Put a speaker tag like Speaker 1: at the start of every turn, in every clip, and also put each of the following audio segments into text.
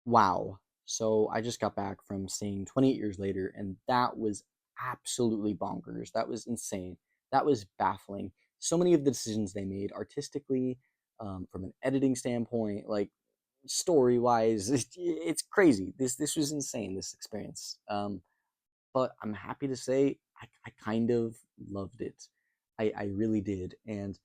Speaker 1: Wow. So I just got back from seeing 28 Years Later, and that was absolutely bonkers. That was insane. That was baffling. So many of the decisions they made artistically, from an editing standpoint, like story wise, it's crazy. This was insane. This experience. But I'm happy to say I kind of loved it. I really did, and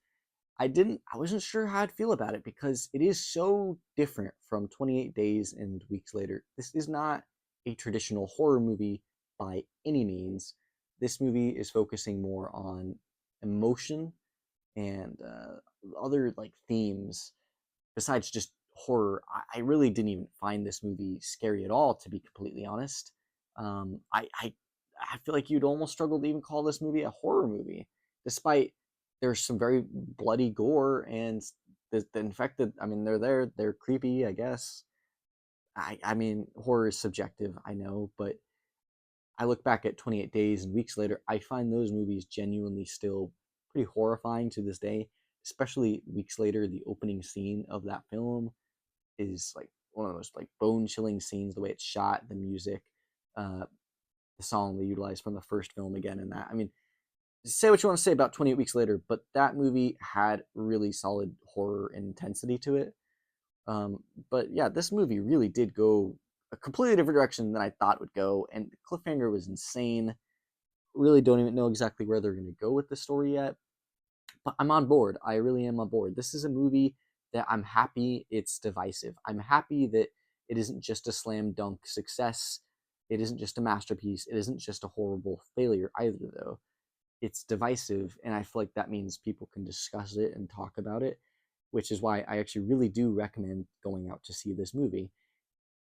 Speaker 1: I wasn't sure how I'd feel about it because it is so different from 28 Days and Weeks Later. This is not a traditional horror movie by any means. This movie is focusing more on emotion and other like themes besides just horror. I really didn't even find this movie scary at all, to be completely honest. Um, I, I I feel like you'd almost struggle to even call this movie a horror movie, despite there's some very bloody gore and the infected. I mean, they're there, they're creepy, I guess. I mean, horror is subjective, I know, but I look back at 28 Days and Weeks Later, I find those movies genuinely still pretty horrifying to this day, especially Weeks Later. The opening scene of that film is like one of the most like bone chilling scenes. The way it's shot, the music, uh, the song they utilized from the first film again, and that. I mean, say what you want to say about 28 Weeks Later, but that movie had really solid horror intensity to it. But yeah, this movie really did go a completely different direction than I thought it would go, and the cliffhanger was insane. Really don't even know exactly where they're going to go with the story yet, but I'm on board. I really am on board. This is a movie that I'm happy it's divisive. I'm happy that it isn't just a slam dunk success. It isn't just a masterpiece. It isn't just a horrible failure either, though. It's divisive, and I feel like that means people can discuss it and talk about it, which is why I actually really do recommend going out to see this movie.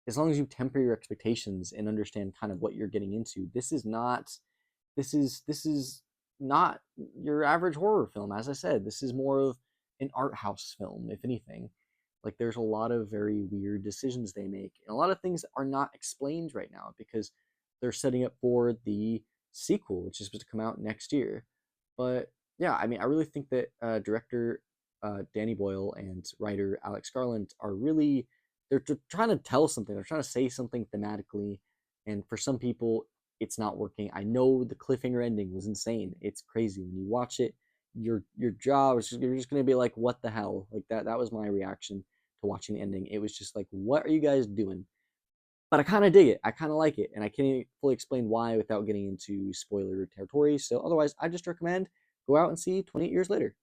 Speaker 1: As long as you temper your expectations and understand kind of what you're getting into, this is not your average horror film. As I said, this is more of an art house film, if anything. Like there's a lot of very weird decisions they make, and a lot of things are not explained right now because they're setting up for the sequel, which is supposed to come out next year. But yeah, I mean, I really think that director Danny Boyle and writer Alex Garland are really they're trying to tell something. They're trying to say something thematically, and for some people, it's not working. I know the cliffhanger ending was insane. It's crazy when you watch it. Your jaw is just you're just gonna be like, what the hell? Like that was my reaction to watching the ending. It was just like, what are you guys doing? But I kind of dig it. I kind of like it, and I can't fully explain why without getting into spoiler territory. So otherwise, I just recommend go out and see 28 Years Later.